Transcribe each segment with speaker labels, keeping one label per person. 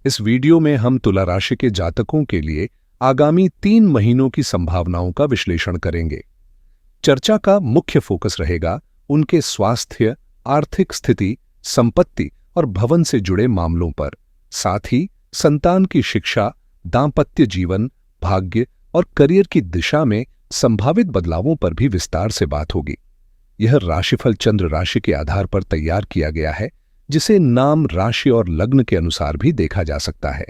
Speaker 1: इस वीडियो में हम तुला राशि के जातकों के लिए आगामी 3 महीनों की संभावनाओं का विश्लेषण करेंगे। चर्चा का मुख्य फोकस रहेगा उनके स्वास्थ्य, आर्थिक स्थिति, संपत्ति और भवन से जुड़े मामलों पर। साथ ही संतान की शिक्षा, दांपत्य जीवन, भाग्य और करियर की दिशा में संभावित बदलावों पर भी विस्तार से बात होगी। यह राशिफल चंद्र राशि के आधार पर तैयार किया गया है, जिसे नाम, राशि और लग्न के अनुसार भी देखा जा सकता है।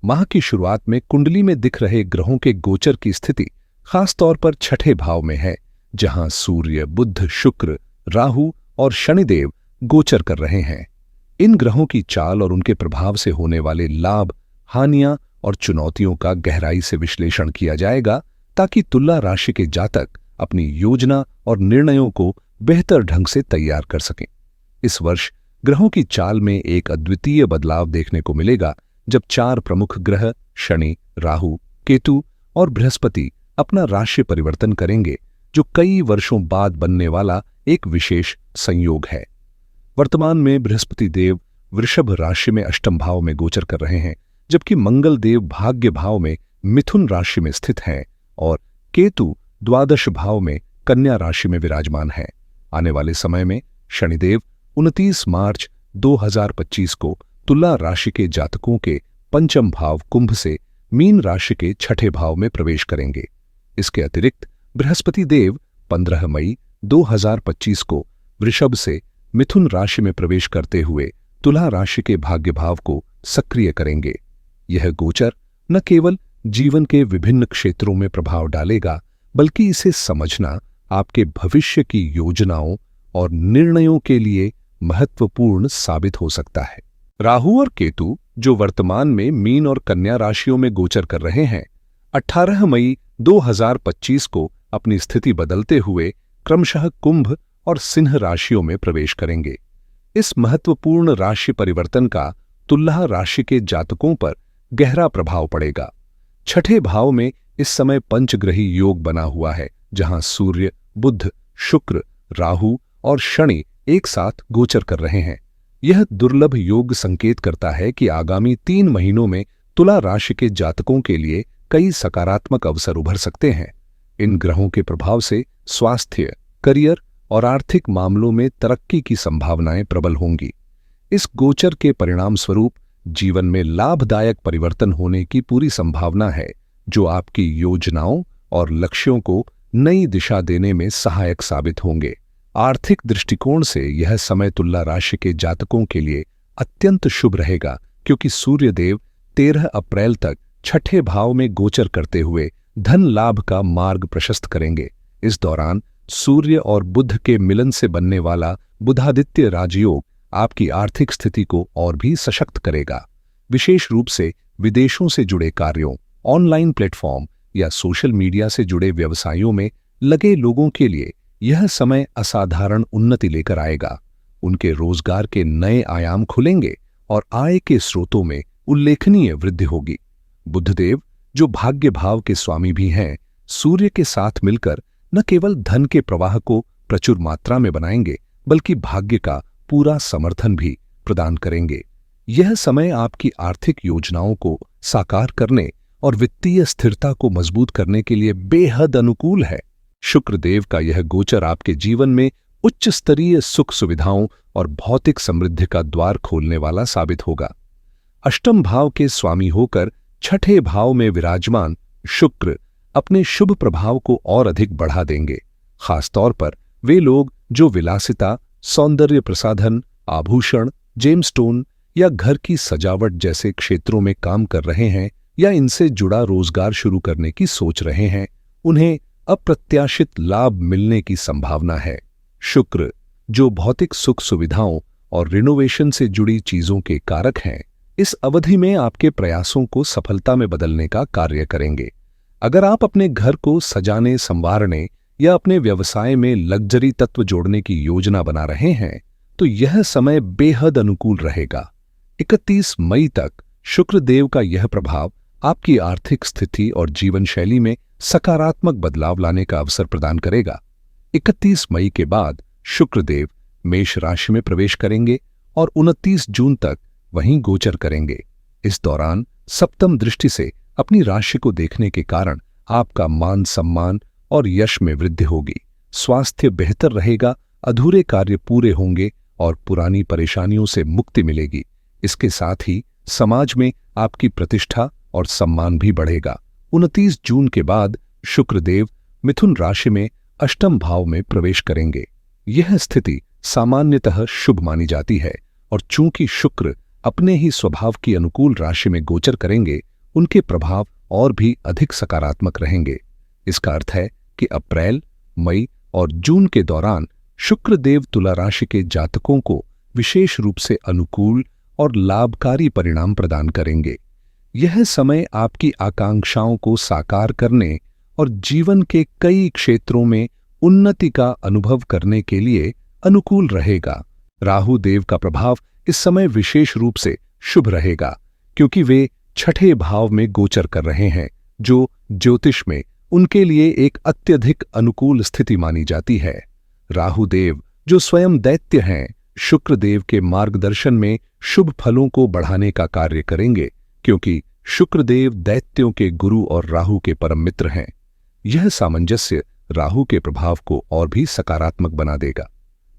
Speaker 1: माह की शुरुआत में कुंडली में दिख रहे ग्रहों के गोचर की स्थिति खास तौर पर छठे भाव में है, जहां सूर्य, बुध, शुक्र, राहु और शनिदेव गोचर कर रहे हैं। इन ग्रहों की चाल और उनके प्रभाव से होने वाले लाभ, हानियां और चुनौतियों का गहराई से विश्लेषण किया जाएगा, ताकि तुला राशि के जातक अपनी योजना और निर्णयों को बेहतर ढंग से तैयार कर सकें। इस वर्ष ग्रहों की चाल में एक अद्वितीय बदलाव देखने को मिलेगा, जब 4 प्रमुख ग्रह शनि, राहु, केतु और बृहस्पति अपना राशि परिवर्तन करेंगे, जो कई वर्षों बाद बनने वाला एक विशेष संयोग है। वर्तमान में बृहस्पति देव वृषभ राशि में अष्टम भाव में गोचर कर रहे हैं, जबकि मंगल देव भाग्य भाव में मिथुन राशि में स्थित हैं और केतु द्वादश भाव में कन्या राशि में विराजमान है। आने वाले समय में शनिदेव 29 मार्च 2025 को तुला राशि के जातकों के पंचम भाव कुंभ से मीन राशि के छठे भाव में प्रवेश करेंगे। इसके अतिरिक्त बृहस्पति देव 15 मई 2025 को वृषभ से मिथुन राशि में प्रवेश करते हुए तुला राशि के भाग्य भाव को सक्रिय करेंगे। यह गोचर न केवल जीवन के विभिन्न क्षेत्रों में प्रभाव डालेगा, बल्कि इसे समझना आपके भविष्य की योजनाओं और निर्णयों के लिए महत्वपूर्ण साबित हो सकता है। राहु और केतु, जो वर्तमान में मीन और कन्या राशियों में गोचर कर रहे हैं, 18 मई 2025 को अपनी स्थिति बदलते हुए क्रमशः कुंभ और सिंह राशियों में प्रवेश करेंगे। इस महत्वपूर्ण राशि परिवर्तन का तुला राशि के जातकों पर गहरा प्रभाव पड़ेगा। छठे भाव में इस समय पंचग्रही योग बना हुआ है, जहां सूर्य, बुध, शुक्र, राहु और शनि एक साथ गोचर कर रहे हैं। यह दुर्लभ योग संकेत करता है कि आगामी 3 महीनों में तुला राशि के जातकों के लिए कई सकारात्मक अवसर उभर सकते हैं। इन ग्रहों के प्रभाव से स्वास्थ्य, करियर और आर्थिक मामलों में तरक्की की संभावनाएं प्रबल होंगी। इस गोचर के परिणाम स्वरूप जीवन में लाभदायक परिवर्तन होने की पूरी संभावना है, जो आपकी योजनाओं और लक्ष्यों को नई दिशा देने में सहायक साबित होंगे। आर्थिक दृष्टिकोण से यह समय तुला राशि के जातकों के लिए अत्यंत शुभ रहेगा, क्योंकि सूर्यदेव 13 अप्रैल तक छठे भाव में गोचर करते हुए धन लाभ का मार्ग प्रशस्त करेंगे। इस दौरान सूर्य और बुध के मिलन से बनने वाला बुधादित्य राजयोग आपकी आर्थिक स्थिति को और भी सशक्त करेगा। विशेष रूप से विदेशों से जुड़े कार्यों, ऑनलाइन प्लेटफॉर्म या सोशल मीडिया से जुड़े व्यवसायों में लगे लोगों के लिए यह समय असाधारण उन्नति लेकर आएगा। उनके रोजगार के नए आयाम खुलेंगे और आय के स्रोतों में उल्लेखनीय वृद्धि होगी। बुधदेव, जो भाग्य भाव के स्वामी भी हैं, सूर्य के साथ मिलकर न केवल धन के प्रवाह को प्रचुर मात्रा में बनाएंगे, बल्कि भाग्य का पूरा समर्थन भी प्रदान करेंगे। यह समय आपकी आर्थिक योजनाओं को साकार करने और वित्तीय स्थिरता को मजबूत करने के लिए बेहद अनुकूल है। शुक्रदेव का यह गोचर आपके जीवन में उच्च स्तरीय सुख सुविधाओं और भौतिक समृद्धि का द्वार खोलने वाला साबित होगा। अष्टम भाव के स्वामी होकर छठे भाव में विराजमान शुक्र अपने शुभ प्रभाव को और अधिक बढ़ा देंगे। खासतौर पर वे लोग जो विलासिता, सौंदर्य प्रसाधन, आभूषण, जेमस्टोन या घर की सजावट जैसे क्षेत्रों में काम कर रहे हैं या इनसे जुड़ा रोजगार शुरू करने की सोच रहे हैं, उन्हें अप्रत्याशित लाभ मिलने की संभावना है। शुक्र, जो भौतिक सुख सुविधाओं और रिनोवेशन से जुड़ी चीजों के कारक हैं, इस अवधि में आपके प्रयासों को सफलता में बदलने का कार्य करेंगे। अगर आप अपने घर को सजाने, संवारने या अपने व्यवसाय में लग्जरी तत्व जोड़ने की योजना बना रहे हैं, तो यह समय बेहद अनुकूल रहेगा। 31 मई तक शुक्रदेव का यह प्रभाव आपकी आर्थिक स्थिति और जीवन शैली में सकारात्मक बदलाव लाने का अवसर प्रदान करेगा। 31 मई के बाद शुक्रदेव मेष राशि में प्रवेश करेंगे और 29 जून तक वहीं गोचर करेंगे। इस दौरान सप्तम दृष्टि से अपनी राशि को देखने के कारण आपका मान सम्मान और यश में वृद्धि होगी। स्वास्थ्य बेहतर रहेगा, अधूरे कार्य पूरे होंगे और पुरानी परेशानियों से मुक्ति मिलेगी। इसके साथ ही समाज में आपकी प्रतिष्ठा और सम्मान भी बढ़ेगा। 29 जून के बाद शुक्रदेव मिथुन राशि में अष्टम भाव में प्रवेश करेंगे। यह स्थिति सामान्यतः शुभ मानी जाती है और चूंकि शुक्र अपने ही स्वभाव की अनुकूल राशि में गोचर करेंगे, उनके प्रभाव और भी अधिक सकारात्मक रहेंगे। इसका अर्थ है कि अप्रैल, मई और जून के दौरान शुक्रदेव तुला राशि के जातकों को विशेष रूप से अनुकूल और लाभकारी परिणाम प्रदान करेंगे। यह समय आपकी आकांक्षाओं को साकार करने और जीवन के कई क्षेत्रों में उन्नति का अनुभव करने के लिए अनुकूल रहेगा। राहु देव का प्रभाव इस समय विशेष रूप से शुभ रहेगा क्योंकि वे छठे भाव में गोचर कर रहे हैं, जो ज्योतिष में उनके लिए एक अत्यधिक अनुकूल स्थिति मानी जाती है। राहु देव जो स्वयं दैत्य हैं, शुक्रदेव के मार्गदर्शन में शुभ फलों को बढ़ाने का कार्य करेंगे क्योंकि शुक्रदेव दैत्यों के गुरु और राहु के परम मित्र हैं। यह सामंजस्य राहु के प्रभाव को और भी सकारात्मक बना देगा।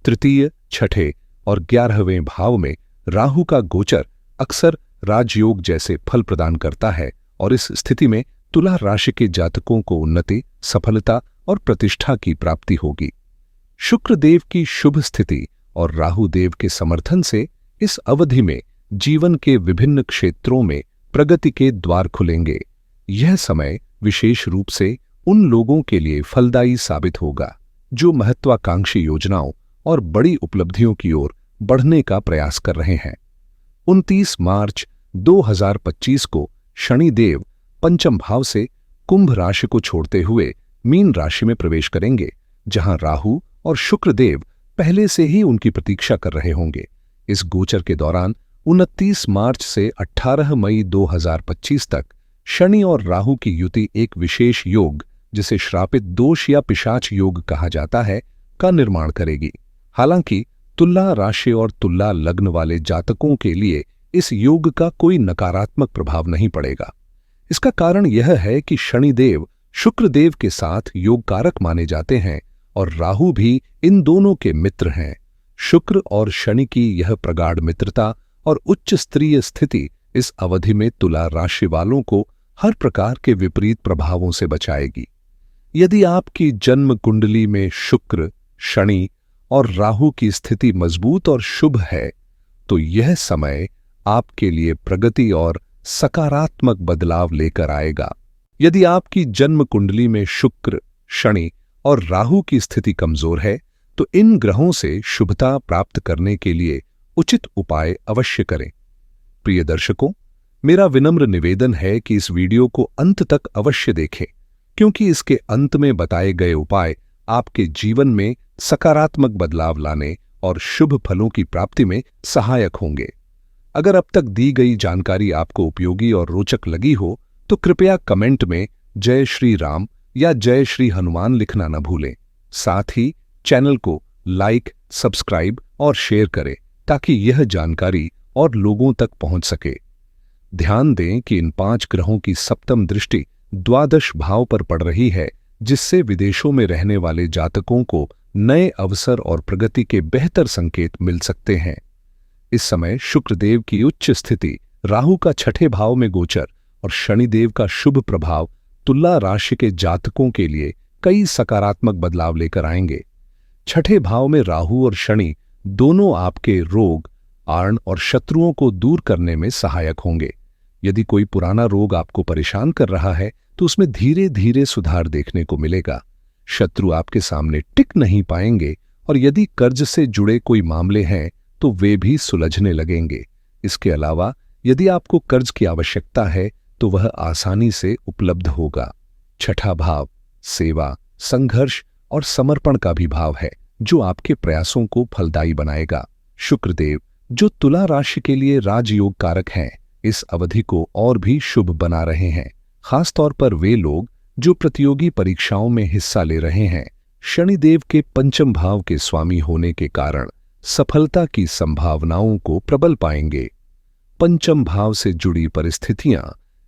Speaker 1: तृतीय, छठे और 11वें भाव में राहु का गोचर अक्सर राजयोग जैसे फल प्रदान करता है और इस स्थिति में तुला राशि के जातकों को उन्नति, सफलता और प्रतिष्ठा की प्राप्ति होगी। शुक्रदेव की शुभ स्थिति और राहु देव के समर्थन से इस अवधि में जीवन के विभिन्न क्षेत्रों में प्रगति के द्वार खुलेंगे। यह समय विशेष रूप से उन लोगों के लिए फलदायी साबित होगा जो महत्वाकांक्षी योजनाओं और बड़ी उपलब्धियों की ओर बढ़ने का प्रयास कर रहे हैं। 29 मार्च 2025 को शनिदेव पंचम भाव से कुंभ राशि को छोड़ते हुए मीन राशि में प्रवेश करेंगे, जहां राहु और शुक्रदेव पहले से ही उनकी प्रतीक्षा कर रहे होंगे। इस गोचर के दौरान 29 मार्च से 18 मई 2025 तक शनि और राहु की युति एक विशेष योग, जिसे श्रापित दोष या पिशाच योग कहा जाता है, का निर्माण करेगी। हालांकि तुला राशि और तुला लग्न वाले जातकों के लिए इस योग का कोई नकारात्मक प्रभाव नहीं पड़ेगा। इसका कारण यह है कि शनिदेव शुक्रदेव के साथ योगकारक माने जाते हैं और राहु भी इन दोनों के मित्र हैं। शुक्र और शनि की यह प्रगाढ़ मित्रता और उच्च स्तरीय स्थिति इस अवधि में तुला राशि वालों को हर प्रकार के विपरीत प्रभावों से बचाएगी। यदि आपकी जन्म कुंडली में शुक्र, शनि और राहु की स्थिति मजबूत और शुभ है, तो यह समय आपके लिए प्रगति और सकारात्मक बदलाव लेकर आएगा। यदि आपकी जन्म कुंडली में शुक्र, शनि और राहु की स्थिति कमजोर है, तो इन ग्रहों से शुभता प्राप्त करने के लिए उचित उपाय अवश्य करें। प्रिय दर्शकों, मेरा विनम्र निवेदन है कि इस वीडियो को अंत तक अवश्य देखें, क्योंकि इसके अंत में बताए गए उपाय आपके जीवन में सकारात्मक बदलाव लाने और शुभ फलों की प्राप्ति में सहायक होंगे। अगर अब तक दी गई जानकारी आपको उपयोगी और रोचक लगी हो, तो कृपया कमेंट में जय श्री राम या जय श्री हनुमान लिखना न भूलें। साथ ही चैनल को लाइक, सब्सक्राइब और शेयर करें ताकि यह जानकारी और लोगों तक पहुंच सके। ध्यान दें कि इन 5 ग्रहों की सप्तम दृष्टि द्वादश भाव पर पड़ रही है, जिससे विदेशों में रहने वाले जातकों को नए अवसर और प्रगति के बेहतर संकेत मिल सकते हैं। इस समय शुक्रदेव की उच्च स्थिति, राहु का छठे भाव में गोचर और शनिदेव का शुभ प्रभाव तुला राशि के जातकों के लिए कई सकारात्मक बदलाव लेकर आएंगे। छठे भाव में राहु और शनि दोनों आपके रोग, आर्न और शत्रुओं को दूर करने में सहायक होंगे। यदि कोई पुराना रोग आपको परेशान कर रहा है, तो उसमें धीरे धीरे सुधार देखने को मिलेगा। शत्रु आपके सामने टिक नहीं पाएंगे और यदि कर्ज से जुड़े कोई मामले हैं, तो वे भी सुलझने लगेंगे। इसके अलावा यदि आपको कर्ज की आवश्यकता है, तो वह आसानी से उपलब्ध होगा। छठा भाव सेवा, संघर्ष और समर्पण का भी भाव है, जो आपके प्रयासों को फलदायी बनाएगा। शुक्रदेव, जो तुला राशि के लिए राजयोग कारक हैं, इस अवधि को और भी शुभ बना रहे हैं। खासतौर पर वे लोग जो प्रतियोगी परीक्षाओं में हिस्सा ले रहे हैं। शनिदेव के पंचम भाव के स्वामी होने के कारण सफलता की संभावनाओं को प्रबल पाएंगे। पंचम भाव से जुड़ी परिस्थितियां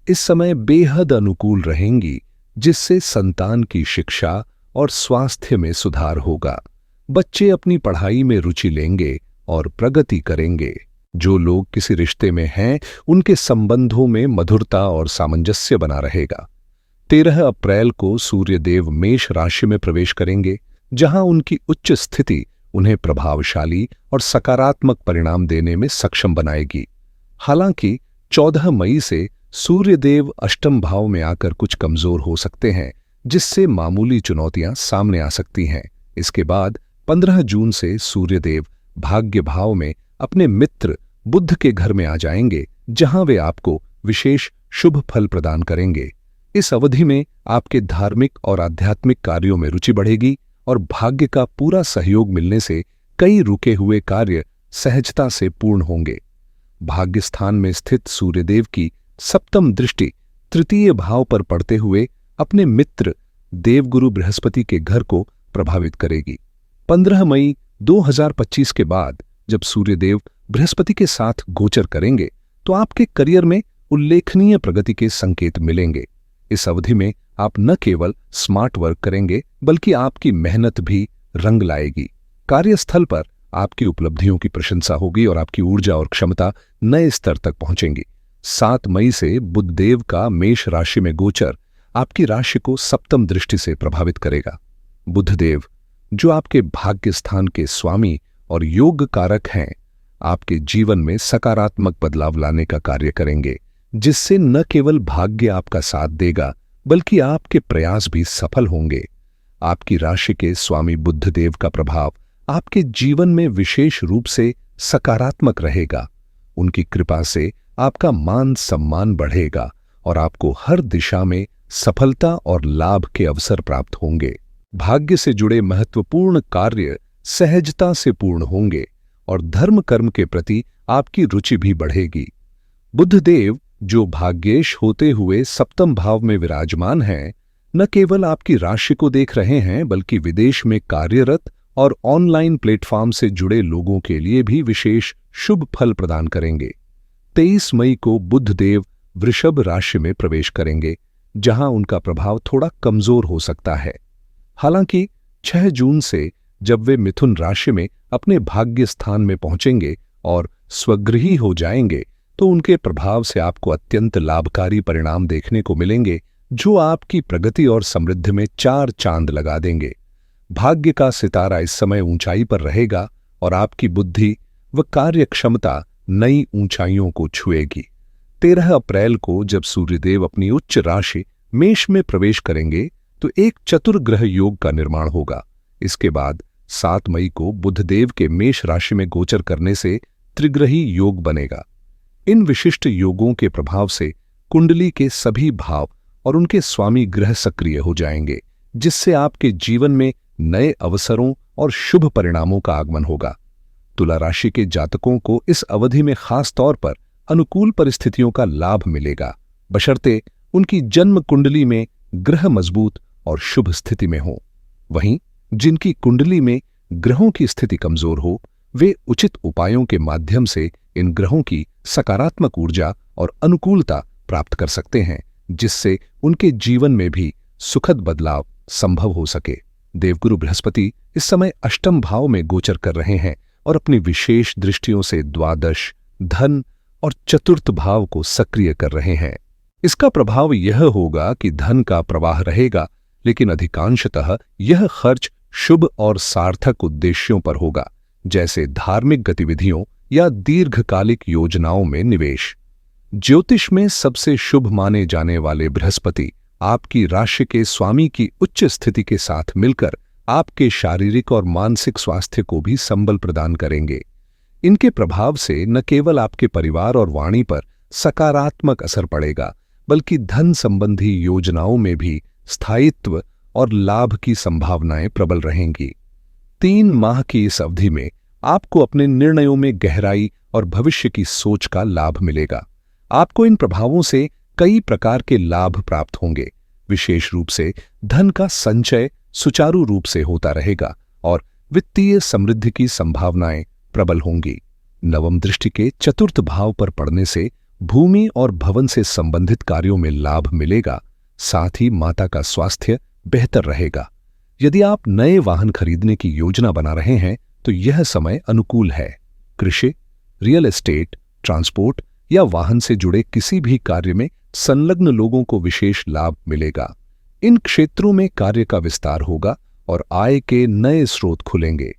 Speaker 1: इस समय बेहद अनुकूल रहेंगी, जिससे संतान की शिक्षा और स्वास्थ्य में सुधार होगा। बच्चे अपनी पढ़ाई में रुचि लेंगे और प्रगति करेंगे। जो लोग किसी रिश्ते में हैं, उनके संबंधों में मधुरता और सामंजस्य बना रहेगा। 13 अप्रैल को सूर्यदेव मेष राशि में प्रवेश करेंगे, जहां उनकी उच्च स्थिति उन्हें प्रभावशाली और सकारात्मक परिणाम देने में सक्षम बनाएगी। हालांकि 14 मई से सूर्यदेव अष्टम भाव में आकर कुछ कमजोर हो सकते हैं, जिससे मामूली चुनौतियां सामने आ सकती हैं। इसके बाद 15 जून से सूर्यदेव भाग्य भाव में अपने मित्र बुध के घर में आ जाएंगे, जहां वे आपको विशेष शुभ फल प्रदान करेंगे। इस अवधि में आपके धार्मिक और आध्यात्मिक कार्यों में रुचि बढ़ेगी और भाग्य का पूरा सहयोग मिलने से कई रुके हुए कार्य सहजता से पूर्ण होंगे। भाग्य स्थान में स्थित सूर्यदेव की सप्तम दृष्टि तृतीय भाव पर पड़ते हुए अपने मित्र देवगुरु बृहस्पति के घर को प्रभावित करेगी। 15 मई 2025 के बाद जब सूर्यदेव बृहस्पति के साथ गोचर करेंगे, तो आपके करियर में उल्लेखनीय प्रगति के संकेत मिलेंगे। इस अवधि में आप न केवल स्मार्ट वर्क करेंगे, बल्कि आपकी मेहनत भी रंग लाएगी। कार्यस्थल पर आपकी उपलब्धियों की प्रशंसा होगी और आपकी ऊर्जा और क्षमता नए स्तर तक पहुंचेंगी। 7 मई से बुधदेव का मेष राशि में गोचर आपकी राशि को सप्तम दृष्टि से प्रभावित करेगा। बुधदेव, जो आपके भाग्य स्थान के स्वामी और योग कारक हैं, आपके जीवन में सकारात्मक बदलाव लाने का कार्य करेंगे, जिससे न केवल भाग्य आपका साथ देगा, बल्कि आपके प्रयास भी सफल होंगे। आपकी राशि के स्वामी बुधदेव का प्रभाव आपके जीवन में विशेष रूप से सकारात्मक रहेगा। उनकी कृपा से आपका मान सम्मान बढ़ेगा और आपको हर दिशा में सफलता और लाभ के अवसर प्राप्त होंगे। भाग्य से जुड़े महत्वपूर्ण कार्य सहजता से पूर्ण होंगे और धर्म कर्म के प्रति आपकी रुचि भी बढ़ेगी। बुधदेव, जो भाग्येश होते हुए सप्तम भाव में विराजमान हैं, न केवल आपकी राशि को देख रहे हैं, बल्कि विदेश में कार्यरत और ऑनलाइन प्लेटफॉर्म से जुड़े लोगों के लिए भी विशेष शुभ फल प्रदान करेंगे। 23 मई को बुधदेव वृषभ राशि में प्रवेश करेंगे, जहां उनका प्रभाव थोड़ा कमजोर हो सकता है। हालांकि 6 जून से जब वे मिथुन राशि में अपने भाग्य स्थान में पहुंचेंगे और स्वगृही हो जाएंगे, तो उनके प्रभाव से आपको अत्यंत लाभकारी परिणाम देखने को मिलेंगे, जो आपकी प्रगति और समृद्धि में 4 चांद लगा देंगे। भाग्य का सितारा इस समय ऊंचाई पर रहेगा और आपकी बुद्धि व कार्य क्षमता नई ऊंचाइयों को छुएगी। 13 अप्रैल को जब सूर्यदेव अपनी उच्च राशि मेष में प्रवेश करेंगे, तो एक चतुर्ग्रह योग का निर्माण होगा। इसके बाद 7 मई को बुधदेव के मेष राशि में गोचर करने से त्रिग्रही योग बनेगा। इन विशिष्ट योगों के प्रभाव से कुंडली के सभी भाव और उनके स्वामी ग्रह सक्रिय हो जाएंगे, जिससे आपके जीवन में नए अवसरों और शुभ परिणामों का आगमन होगा। तुला राशि के जातकों को इस अवधि में खास तौर पर अनुकूल परिस्थितियों का लाभ मिलेगा, बशर्ते उनकी जन्म कुंडली में ग्रह मजबूत और शुभ स्थिति में हो। वहीं जिनकी कुंडली में ग्रहों की स्थिति कमजोर हो, वे उचित उपायों के माध्यम से इन ग्रहों की सकारात्मक ऊर्जा और अनुकूलता प्राप्त कर सकते हैं, जिससे उनके जीवन में भी सुखद बदलाव संभव हो सके। देवगुरु बृहस्पति इस समय अष्टम भाव में गोचर कर रहे हैं और अपनी विशेष दृष्टियों से द्वादश, धन और चतुर्थ भाव को सक्रिय कर रहे हैं। इसका प्रभाव यह होगा कि धन का प्रवाह रहेगा, लेकिन अधिकांशतः यह खर्च शुभ और सार्थक उद्देश्यों पर होगा, जैसे धार्मिक गतिविधियों या दीर्घकालिक योजनाओं में निवेश। ज्योतिष में सबसे शुभ माने जाने वाले बृहस्पति आपकी राशि के स्वामी की उच्च स्थिति के साथ मिलकर आपके शारीरिक और मानसिक स्वास्थ्य को भी संबल प्रदान करेंगे। इनके प्रभाव से न केवल आपके परिवार और वाणी पर सकारात्मक असर पड़ेगा, बल्कि धन संबंधी योजनाओं में भी स्थायित्व और लाभ की संभावनाएं प्रबल रहेंगी। 3 माह की इस अवधि में आपको अपने निर्णयों में गहराई और भविष्य की सोच का लाभ मिलेगा। आपको इन प्रभावों से कई प्रकार के लाभ प्राप्त होंगे। विशेष रूप से धन का संचय सुचारू रूप से होता रहेगा और वित्तीय समृद्धि की संभावनाएं प्रबल होंगी। नवम दृष्टि के चतुर्थ भाव पर पड़ने से भूमि और भवन से संबंधित कार्यों में लाभ मिलेगा। साथ ही माता का स्वास्थ्य बेहतर रहेगा। यदि आप नए वाहन खरीदने की योजना बना रहे हैं तो यह समय अनुकूल है। कृषि, रियल एस्टेट, ट्रांसपोर्ट या वाहन से जुड़े किसी भी कार्य में संलग्न लोगों को विशेष लाभ मिलेगा। इन क्षेत्रों में कार्य का विस्तार होगा और आय के नए स्रोत खुलेंगे।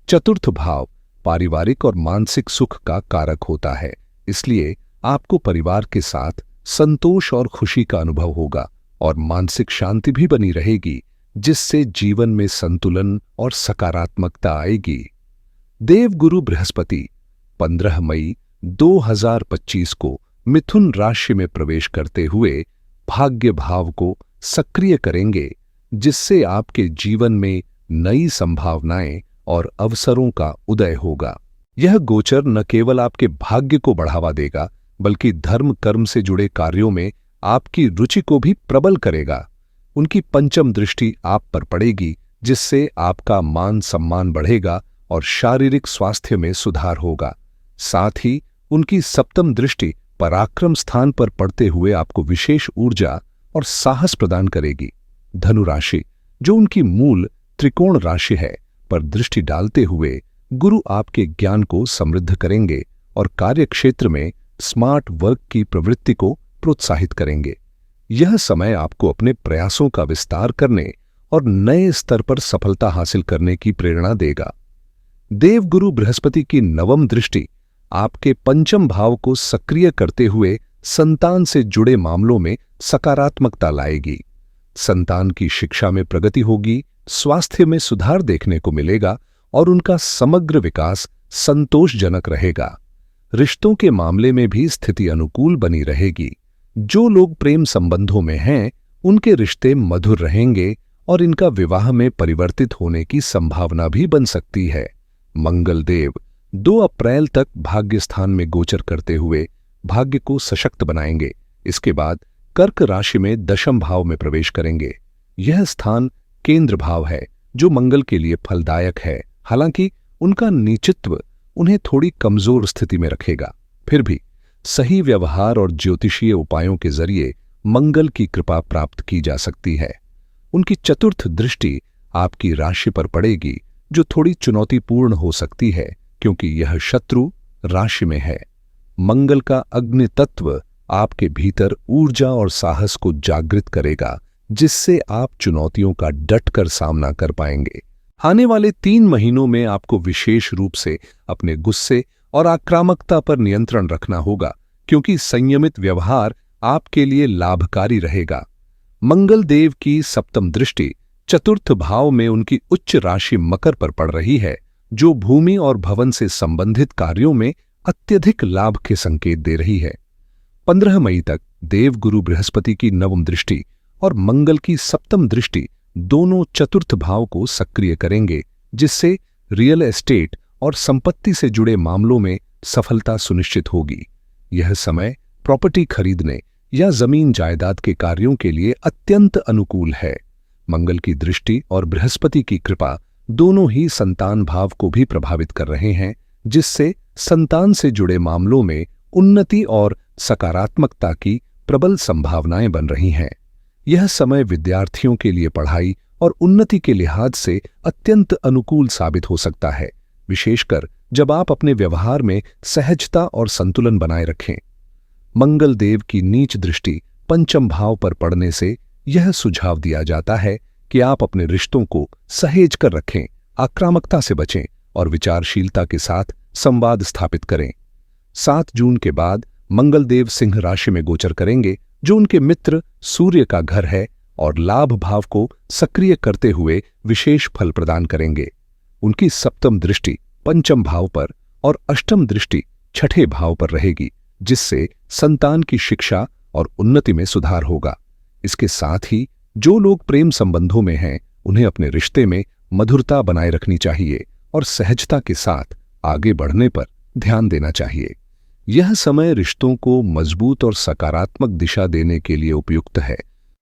Speaker 1: चतुर्थ भाव पारिवारिक और मानसिक सुख का कारक होता है, इसलिए आपको परिवार के साथ संतोष और खुशी का अनुभव होगा और मानसिक शांति भी बनी रहेगी, जिससे जीवन में संतुलन और सकारात्मकता आएगी। देवगुरु बृहस्पति 15 मई 2025 को मिथुन राशि में प्रवेश करते हुए भाग्य भाव को सक्रिय करेंगे, जिससे आपके जीवन में नई संभावनाएं और अवसरों का उदय होगा। यह गोचर न केवल आपके भाग्य को बढ़ावा देगा, बल्कि धर्म कर्म से जुड़े कार्यों में आपकी रुचि को भी प्रबल करेगा। उनकी पंचम दृष्टि आप पर पड़ेगी, जिससे आपका मान सम्मान बढ़ेगा और शारीरिक स्वास्थ्य में सुधार होगा। साथ ही उनकी सप्तम दृष्टि पराक्रम स्थान पर पड़ते हुए आपको विशेष ऊर्जा और साहस प्रदान करेगी। धनु राशि, जो उनकी मूल त्रिकोण राशि है, पर दृष्टि डालते हुए गुरु आपके ज्ञान को समृद्ध करेंगे और कार्यक्षेत्र में स्मार्ट वर्क की प्रवृत्ति को प्रोत्साहित करेंगे। यह समय आपको अपने प्रयासों का विस्तार करने और नए स्तर पर सफलता हासिल करने की प्रेरणा देगा। देवगुरु बृहस्पति की नवम दृष्टि आपके पंचम भाव को सक्रिय करते हुए संतान से जुड़े मामलों में सकारात्मकता लाएगी। संतान की शिक्षा में प्रगति होगी, स्वास्थ्य में सुधार देखने को मिलेगा और उनका समग्र विकास संतोषजनक रहेगा। रिश्तों के मामले में भी स्थिति अनुकूल बनी रहेगी। जो लोग प्रेम संबंधों में हैं, उनके रिश्ते मधुर रहेंगे और इनका विवाह में परिवर्तित होने की संभावना भी बन सकती है। मंगल देव 2 अप्रैल तक भाग्य स्थान में गोचर करते हुए भाग्य को सशक्त बनाएंगे। इसके बाद कर्क राशि में दशम भाव में प्रवेश करेंगे। यह स्थान केंद्र भाव है, जो मंगल के लिए फलदायक है। हालांकि उनका नीचित्व उन्हें थोड़ी कमजोर स्थिति में रखेगा। फिर भी सही व्यवहार और ज्योतिषीय उपायों के जरिए मंगल की कृपा प्राप्त की जा सकती है। उनकी चतुर्थ दृष्टि आपकी राशि पर पड़ेगी, जो थोड़ी चुनौतीपूर्ण हो सकती है, क्योंकि यह शत्रु राशि में है। मंगल का अग्नि तत्व आपके भीतर ऊर्जा और साहस को जागृत करेगा, जिससे आप चुनौतियों का डटकर सामना कर पाएंगे। आने वाले 3 महीनों में आपको विशेष रूप से अपने गुस्से और आक्रामकता पर नियंत्रण रखना होगा, क्योंकि संयमित व्यवहार आपके लिए लाभकारी रहेगा। मंगल देव की सप्तम दृष्टि चतुर्थ भाव में उनकी उच्च राशि मकर पर पड़ रही है, जो भूमि और भवन से संबंधित कार्यों में अत्यधिक लाभ के संकेत दे रही है। 15 मई तक देवगुरु बृहस्पति की नवम दृष्टि और मंगल की सप्तम दृष्टि दोनों चतुर्थ भाव को सक्रिय करेंगे, जिससे रियल एस्टेट और संपत्ति से जुड़े मामलों में सफलता सुनिश्चित होगी। यह समय प्रॉपर्टी खरीदने या जमीन जायदाद के कार्यों के लिए अत्यंत अनुकूल है। मंगल की दृष्टि और बृहस्पति की कृपा दोनों ही संतान भाव को भी प्रभावित कर रहे हैं, जिससे संतान से जुड़े मामलों में उन्नति और सकारात्मकता की प्रबल संभावनाएं बन रही हैं। यह समय विद्यार्थियों के लिए पढ़ाई और उन्नति के लिहाज से अत्यंत अनुकूल साबित हो सकता है, विशेषकर जब आप अपने व्यवहार में सहजता और संतुलन बनाए रखें। मंगल देव की नीच दृष्टि पंचम भाव पर पड़ने से यह सुझाव दिया जाता है कि आप अपने रिश्तों को सहेज कर रखें, आक्रामकता से बचें और विचारशीलता के साथ संवाद स्थापित करें। 7 जून के बाद मंगल देव सिंह राशि में गोचर करेंगे, जो उनके मित्र सूर्य का घर है और लाभ भाव को सक्रिय करते हुए विशेष फल प्रदान करेंगे। उनकी सप्तम दृष्टि पंचम भाव पर और अष्टम दृष्टि छठे भाव पर रहेगी, जिससे संतान की शिक्षा और उन्नति में सुधार होगा। इसके साथ ही जो लोग प्रेम संबंधों में हैं, उन्हें अपने रिश्ते में मधुरता बनाए रखनी चाहिए और सहजता के साथ आगे बढ़ने पर ध्यान देना चाहिए। यह समय रिश्तों को मजबूत और सकारात्मक दिशा देने के लिए उपयुक्त है।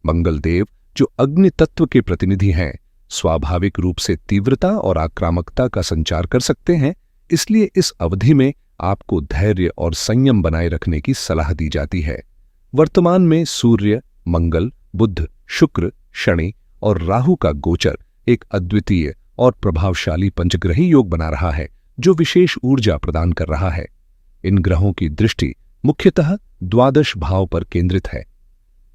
Speaker 1: मंगल देव, जो अग्नि तत्व के प्रतिनिधि हैं, स्वाभाविक रूप से तीव्रता और आक्रामकता का संचार कर सकते हैं, इसलिए इस अवधि में आपको धैर्य और संयम बनाए रखने की सलाह दी जाती है। वर्तमान में सूर्य, मंगल, बुध, शुक्र, शनि और राहु का गोचर एक अद्वितीय और प्रभावशाली पंचग्रही योग बना रहा है, जो विशेष ऊर्जा प्रदान कर रहा है। इन ग्रहों की दृष्टि मुख्यतः द्वादश भाव पर केंद्रित है।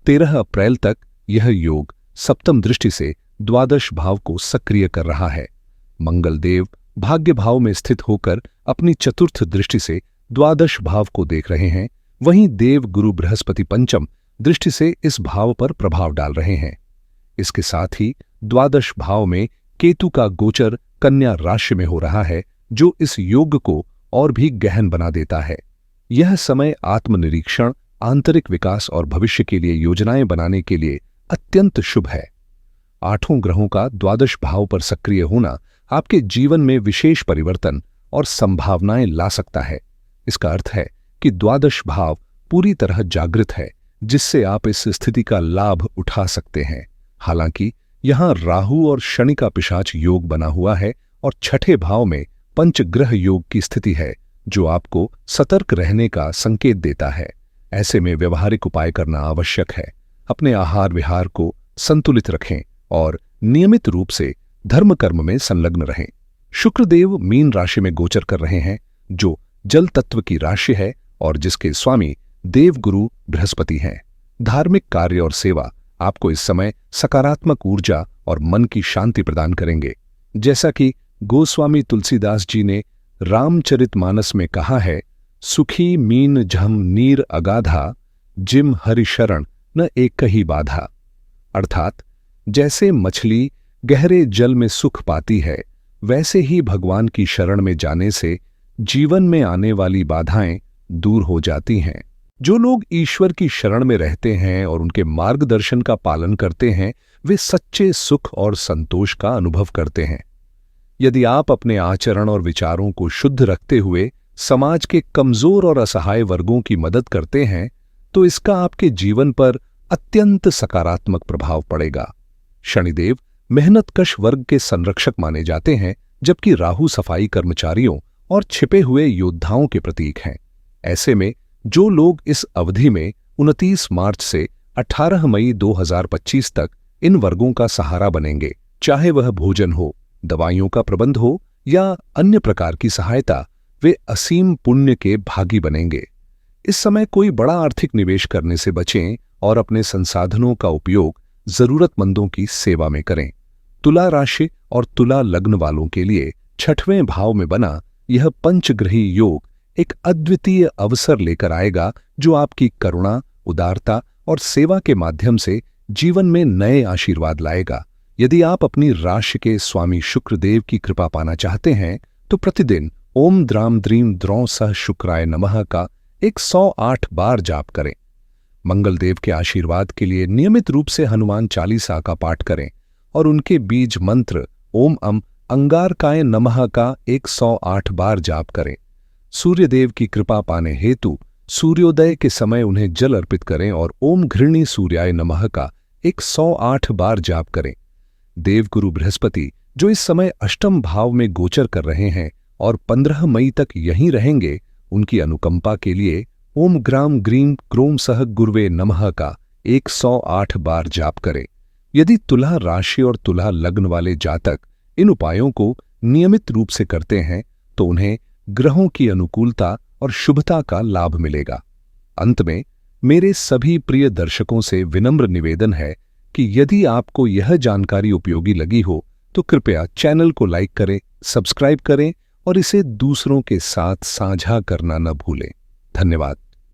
Speaker 1: 13 अप्रैल तक यह योग सप्तम दृष्टि से द्वादश भाव को सक्रिय कर रहा है। मंगल देव भाग्य भाव में स्थित होकर अपनी चतुर्थ दृष्टि से द्वादश भाव को देख रहे हैं, वहीं देव गुरु बृहस्पति पंचम दृष्टि से इस भाव पर प्रभाव डाल रहे हैं। इसके साथ ही द्वादश भाव में केतु का गोचर कन्या राशि में हो रहा है, जो इस योग को और भी गहन बना देता है। यह समय आत्मनिरीक्षण, आंतरिक विकास और भविष्य के लिए योजनाएं बनाने के लिए अत्यंत शुभ है। 8 ग्रहों का द्वादश भाव पर सक्रिय होना आपके जीवन में विशेष परिवर्तन और संभावनाएं ला सकता है। इसका अर्थ है कि द्वादश भाव पूरी तरह जागृत है, जिससे आप इस स्थिति का लाभ उठा सकते हैं। हालांकि यहां राहु और शनि का पिशाच योग बना हुआ है और छठे भाव में पंचग्रह योग की स्थिति है, जो आपको सतर्क रहने का संकेत देता है। ऐसे में व्यवहारिक उपाय करना आवश्यक है। अपने आहार विहार को संतुलित रखें और नियमित रूप से धर्म कर्म में संलग्न रहें। शुक्रदेव मीन राशि में गोचर कर रहे हैं, जो जल तत्व की राशि है और जिसके स्वामी देवगुरु बृहस्पति हैं। धार्मिक कार्य और सेवा आपको इस समय सकारात्मक ऊर्जा और मन की शांति प्रदान करेंगे। जैसा कि गोस्वामी तुलसीदास जी ने रामचरितमानस में कहा है, सुखी मीन झम नीर अगाधा, जिम हरि शरण न एक ही बाधा। अर्थात जैसे मछली गहरे जल में सुख पाती है, वैसे ही भगवान की शरण में जाने से जीवन में आने वाली बाधाएं दूर हो जाती हैं। जो लोग ईश्वर की शरण में रहते हैं और उनके मार्गदर्शन का पालन करते हैं, वे सच्चे सुख और संतोष का अनुभव करते हैं। यदि आप अपने आचरण और विचारों को शुद्ध रखते हुए समाज के कमजोर और असहाय वर्गों की मदद करते हैं, तो इसका आपके जीवन पर अत्यंत सकारात्मक प्रभाव पड़ेगा। शनिदेव मेहनतकश वर्ग के संरक्षक माने जाते हैं, जबकि राहु सफाई कर्मचारियों और छिपे हुए योद्धाओं के प्रतीक हैं। ऐसे में जो लोग इस अवधि में 29 मार्च से 18 मई 2025 तक इन वर्गों का सहारा बनेंगे, चाहे वह भोजन हो, दवाइयों का प्रबंध हो या अन्य प्रकार की सहायता, वे असीम पुण्य के भागी बनेंगे। इस समय कोई बड़ा आर्थिक निवेश करने से बचें और अपने संसाधनों का उपयोग जरूरतमंदों की सेवा में करें। तुला राशि और तुला लग्न वालों के लिए छठवें भाव में बना यह पंचग्रही योग एक अद्वितीय अवसर लेकर आएगा, जो आपकी करुणा, उदारता और सेवा के माध्यम से जीवन में नए आशीर्वाद लाएगा। यदि आप अपनी राशि के स्वामी शुक्रदेव की कृपा पाना चाहते हैं, तो प्रतिदिन ओम द्राम द्रीम द्रौं सह शुक्राय नमः का 108 बार जाप करें। मंगल देव के आशीर्वाद के लिए नियमित रूप से हनुमान चालीसा का पाठ करें और उनके बीज मंत्र ओम अम अंगारकाय नमः का 108 बार जाप करें। सूर्यदेव की कृपा पाने हेतु सूर्योदय के समय उन्हें जल अर्पित करें और ओम घृणी सूर्याय नमः का 108 बार जाप करें। देवगुरु बृहस्पति, जो इस समय अष्टम भाव में गोचर कर रहे हैं और 15 मई तक यहीं रहेंगे, उनकी अनुकंपा के लिए ओम ग्राम ग्रीम क्रोम सह गुरुवे नमः का 108 बार जाप करें। यदि तुला राशि और तुला लग्न वाले जातक इन उपायों को नियमित रूप से करते हैं, तो उन्हें ग्रहों की अनुकूलता और शुभता का लाभ मिलेगा। अंत में मेरे सभी प्रिय दर्शकों से विनम्र निवेदन है कि यदि आपको यह जानकारी उपयोगी लगी हो, तो कृपया चैनल को लाइक करें, सब्सक्राइब करें और इसे दूसरों के साथ साझा करना न भूलें। धन्यवाद।